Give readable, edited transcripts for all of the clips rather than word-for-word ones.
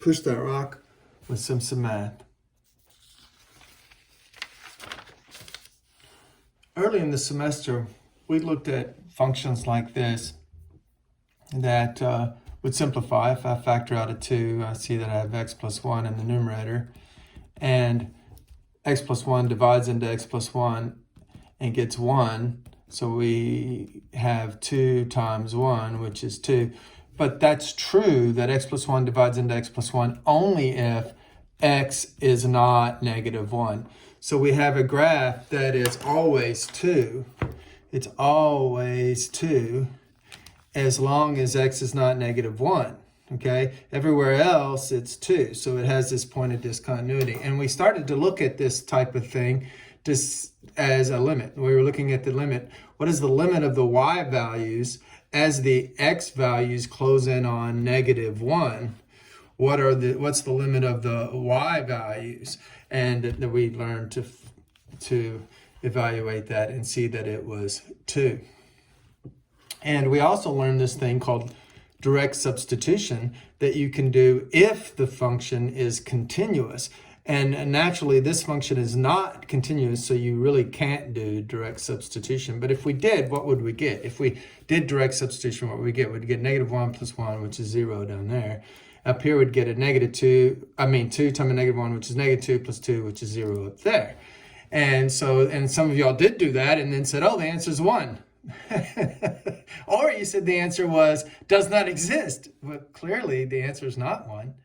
push that rock with some math. Early in the semester, we looked at functions like this that would simplify. If I factor out a 2, I see that I have x plus 1 in the numerator. And x plus 1 divides into x plus 1 and gets 1. So we have 2 times 1, which is 2. But that's true that x plus 1 divides into x plus 1 only if x is not negative 1. So we have a graph that is always 2. It's always 2 as long as x is not negative 1. Okay, everywhere else it's 2. So it has this point of discontinuity. And we started to look at this type of thing just as a limit. We were looking at the limit. What is the limit of the y values as the x values close in on negative 1? What's the limit of the y values? And that we learned to evaluate that and see that it was 2. And we also learned this thing called direct substitution that you can do if the function is continuous. And naturally, this function is not continuous, so you really can't do direct substitution. But if we did, what would we get? If we did direct substitution, what would we get? We'd get negative 1 plus 1, which is 0 down there. Up here, we'd get a 2 times a negative 1, which is negative 2 plus 2, which is 0 up there. And some of y'all did do that and then said, oh, the answer is 1. Or you said the answer does not exist. Well, clearly the answer is not 1.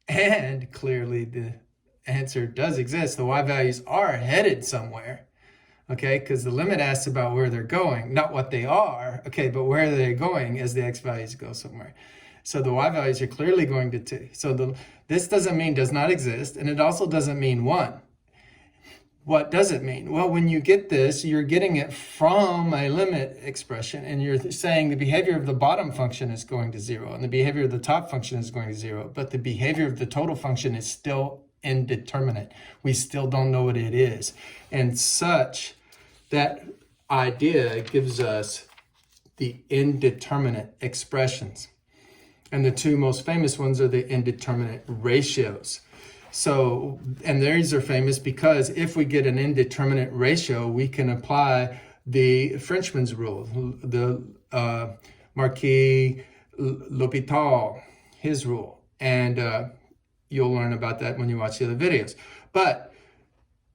And clearly the answer does exist. The y values are headed somewhere. Okay, because the limit asks about where they're going, not what they are. Okay, but where they're going as the x values go somewhere. So the y values are clearly going to 2. So this doesn't mean does not exist, and it also doesn't mean 1. What does it mean? Well, when you get this, you're getting it from a limit expression, and you're saying the behavior of the bottom function is going to 0, and the behavior of the top function is going to 0, but the behavior of the total function is still indeterminate. We still don't know what it is. And such, that idea gives us the indeterminate expressions. And the two most famous ones are the indeterminate ratios. So, and these are famous because if we get an indeterminate ratio, we can apply the Frenchman's rule, the Marquis L'Hôpital, his rule. And you'll learn about that when you watch the other videos. But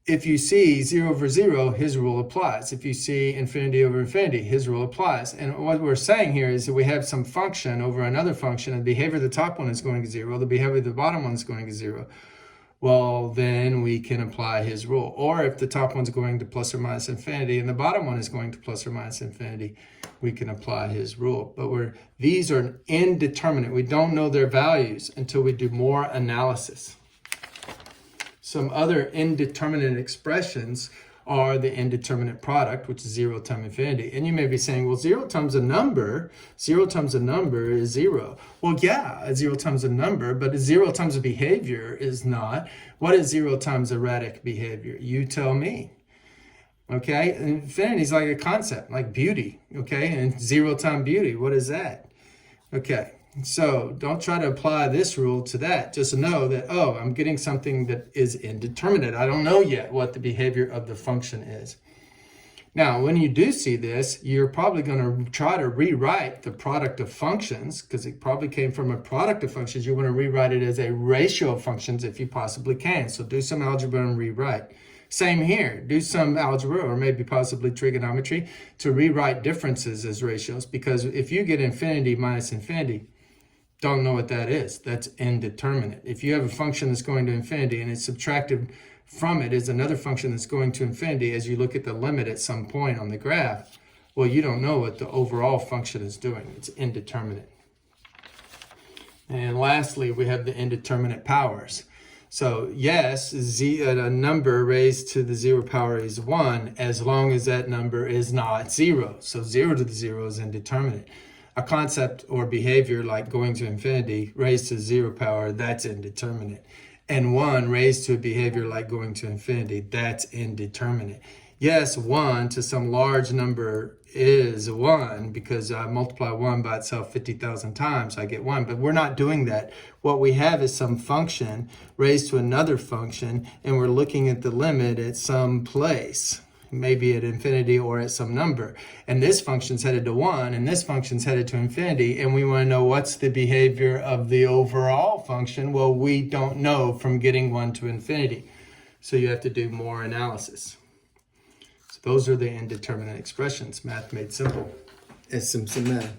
if you see 0 over 0, his rule applies. If you see infinity over infinity, his rule applies. And what we're saying here is that we have some function over another function, and the behavior of the top one is going to 0, the behavior of the bottom one is going to 0. Well, then we can apply his rule. Or if the top one's going to plus or minus infinity and the bottom one is going to plus or minus infinity, we can apply his rule. But these are indeterminate. We don't know their values until we do more analysis. Some other indeterminate expressions are the indeterminate product, which is 0 times infinity. And you may be saying, well, 0 times a number is 0. Well, yeah, 0 times a number, but 0 times a behavior is not. What is 0 times erratic behavior? You tell me. Okay, infinity is like a concept, like beauty. Okay, and 0 times beauty, what is that? Okay. So don't try to apply this rule to that. Just know that, oh, I'm getting something that is indeterminate. I don't know yet what the behavior of the function is. Now, when you do see this, you're probably going to try to rewrite the product of functions, because it probably came from a product of functions. You want to rewrite it as a ratio of functions if you possibly can. So do some algebra and rewrite. Same here. Do some algebra or maybe possibly trigonometry to rewrite differences as ratios, because if you get infinity minus infinity, don't know what that is. That's indeterminate. If you have a function that's going to infinity and it's subtracted from it is another function that's going to infinity as you look at the limit at some point on the graph, well, you don't know what the overall function is doing. It's indeterminate. And lastly, we have the indeterminate powers. So yes, a number raised to the 0 power is 1 as long as that number is not 0. So 0 to the 0 is indeterminate. A concept or behavior like going to infinity raised to 0 power, that's indeterminate. And 1 raised to a behavior like going to infinity, that's indeterminate. Yes, 1 to some large number is 1 because I multiply 1 by itself 50,000 times, I get 1. But we're not doing that. What we have is some function raised to another function, and we're looking at the limit at some place, maybe at infinity or at some number. And this function's headed to 1, and this function's headed to infinity, and we want to know what's the behavior of the overall function. Well, we don't know from getting 1 to infinity. So you have to do more analysis. Those are the indeterminate expressions. Math made simple. It's some math.